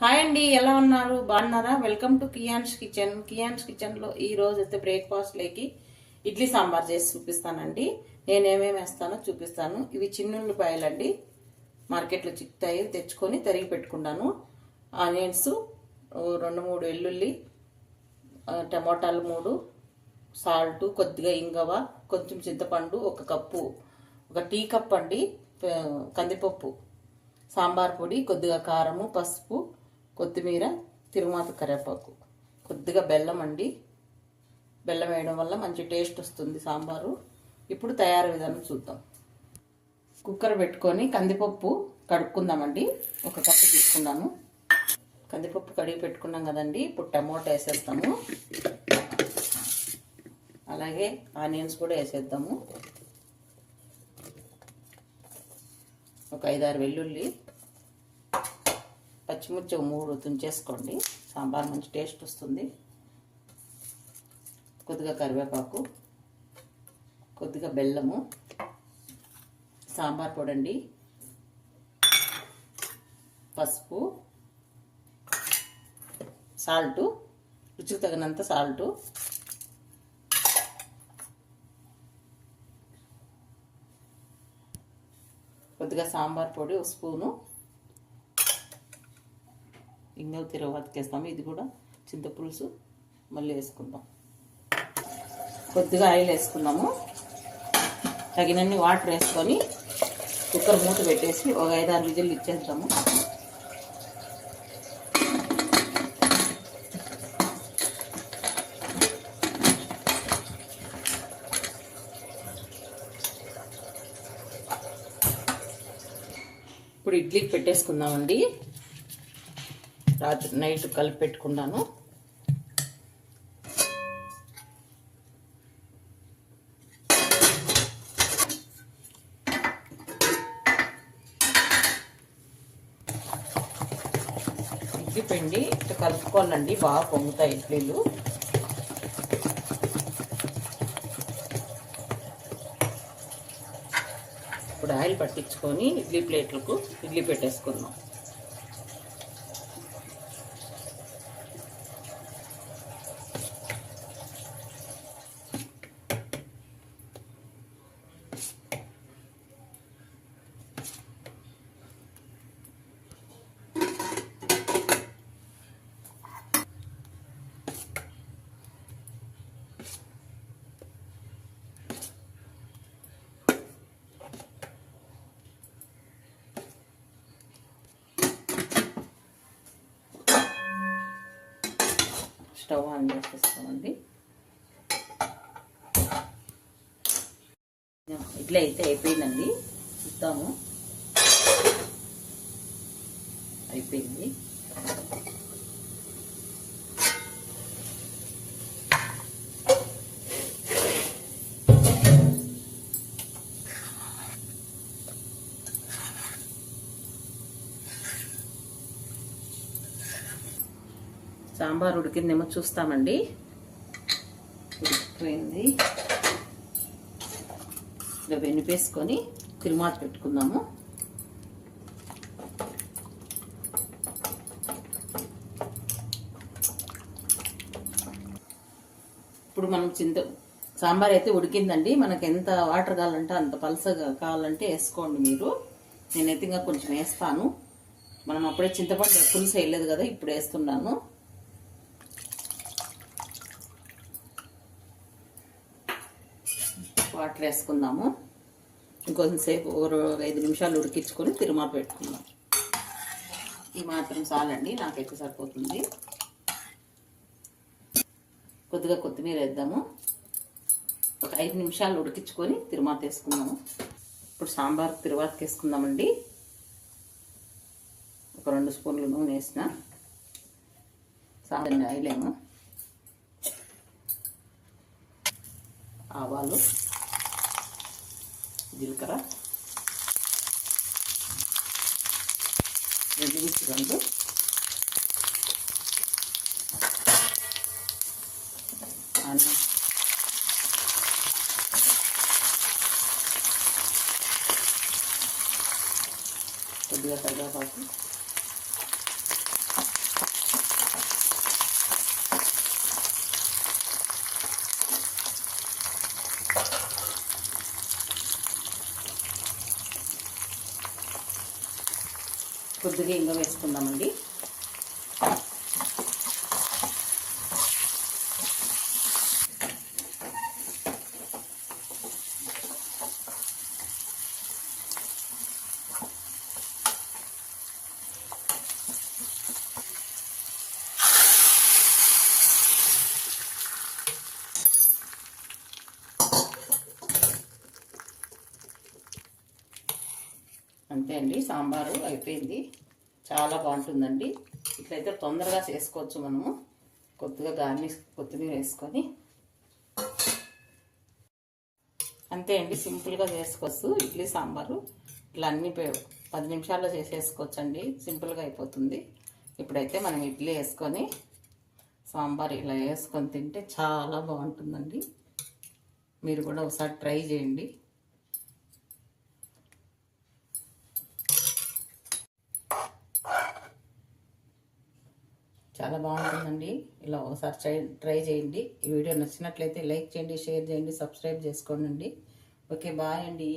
Hi అండి, ఎలా ఉన్నారు? బాగున్నారా? Welcome to Kiyan's kitchen. కియాన్స్ కిచెన్లో ఈ రోజు అయితే బ్రేక్ఫాస్ట్లోకి ఇడ్లీ సాంబార్ చేసి చూపిస్తానండి. నేను ఏమేమి వేస్తానో చూపిస్తాను. ఇవి చిన్నుల్లిపాయలండి, మార్కెట్లో చిక్కుతాయి, తెచ్చుకొని తరిగి పెట్టుకున్నాను. ఆనియన్స్ 2-3 వెల్లుల్లి, టమోటాలు 3, సాల్ట్, కొద్దిగా ఇంగవ, కొంచెం చింతపండు, 1 కప్పు, 1 టీ కప్ అండి కందిపప్పు, సాంబార్ పొడి, కొద్దిగా కారము, పసుపు, కొత్తిమీర, తిరుమాత కరివేపాకు, కొద్దిగా బెల్లం అండి. బెల్లం వేయడం వల్ల మంచి టేస్ట్ వస్తుంది సాంబారు. ఇప్పుడు తయారీ విధానం చూద్దాం. కుక్కర్ పెట్టుకొని కందిపప్పు కడుక్కుందామండి. 1 కప్పు తీసుకున్నాను. కందిపప్పు కడిగి పెట్టుకున్నాం కదండి. ఇప్పుడు టమోటా వేసేస్తాము, అలాగే ఆనియన్స్ కూడా వేసేద్దాము. ఒక 5-6 వెల్లుల్లి, పచ్చిమిర్చి 3 తుంచేసుకోండి, సాంబార్ మంచి టేస్ట్ వస్తుంది. కొద్దిగా కరివేపాకు, కొద్దిగా బెల్లము, సాంబార్ పొడి అండి, పసుపు, సాల్టు, రుచికి తగినంత సాల్టు, కొద్దిగా సాంబార్ పొడి 1 స్పూను, ఇంగవ తిరగవాతకి వేస్తాము. ఇది కూడా చింతపులుసు మళ్ళీ వేసుకుందాం. కొద్దిగా ఆయిల్ వేసుకున్నాము. తగినన్ని వాటర్ వేసుకొని కుక్కర్ మూత పెట్టేసి ఒక 5-6 విజిల్లు ఇచ్చేద్దాము. ఇప్పుడు ఇడ్లీకి పెట్టేసుకుందామండి. రాత్రి నైట్ కలిపి పెట్టుకున్నాను. ఇడ్లీ పిండి ఇట్లా కలుపుకోవాలండి, బాగా పొంగుతాయి ఇడ్లీలు. ఇప్పుడు ఆయిల్ పట్టించుకొని ఇడ్లీ ప్లేట్లకు ఇడ్లీ పెట్టేసుకుందాం. Stove on చేసేస్తామండి. ఇడ్లీ అయితే అయిపోయిందండి, చూద్దాము. అయిపోయింది. సాంబార్ ఉడికిందేమో చూస్తామండి. ఉడికిపోయింది. ఇలా వెనిపేసుకొని తిరుమాత పెట్టుకుందాము. ఇప్పుడు మనం సాంబార్ అయితే ఉడికిందండి. మనకు ఎంత వాటర్ కావాలంటే అంత పలసగా కావాలంటే వేసుకోండి మీరు. నేనైతే ఇంకా కొంచెం వేస్తాను. మనం అప్పుడే చింతపండు పులుసు వేయలేదు కదా, ఇప్పుడు వేస్తున్నాను. వాటర్ వేసుకుందాము. ఇంకొంచెం సేపు 5 నిమిషాలు ఉడికించుకొని తిరుమాత పెట్టుకుందాం. ఈ మాత్రం చాలండి, నాకైతే సరిపోతుంది. కొద్దిగా కొత్తిమీర వేద్దాము. ఒక 5 నిమిషాలు ఉడికించుకొని తిరుమాత వేసుకుందాము. ఇప్పుడు సాంబార్ తిరుమాతకి వేసుకుందామండి. ఒక 2 స్పూన్లు నూనె వేసిన, సాంబార్ ఆయిల్ ఏమో, ఆవాలు, జీలకర్ర, ఎండుమిర్చి 2, ఆనియన్, కొద్దిగా కరివేపాకు, కొద్దిగా ఇంగ వేసుకుందామండి. అంతే అండి, సాంబారు అయిపోయింది. చాలా బాగుంటుందండి. ఇట్లయితే తొందరగా చేసుకోవచ్చు మనము. కొద్దిగా కొత్తిమీర వేసుకొని అంతే అండి, సింపుల్గా చేసుకోవచ్చు ఇడ్లీ సాంబారు. ఇట్లా అన్ని 10 నిమిషాల్లో చేసేసుకోవచ్చండి, సింపుల్గా అయిపోతుంది. ఇప్పుడైతే మనం ఇడ్లీ వేసుకొని సాంబార్ ఇలా వేసుకొని తింటే చాలా బాగుంటుందండి. మీరు కూడా ఒకసారి ట్రై చేయండి. చాలా బాగుంటుందండి. ఇలా ఒకసారి ట్రై చేయండి. ఈ వీడియో నచ్చినట్లయితే లైక్ చేయండి, షేర్ చేయండి, సబ్స్క్రైబ్ చేసుకోండి. ఓకే, బాయ్ అండి.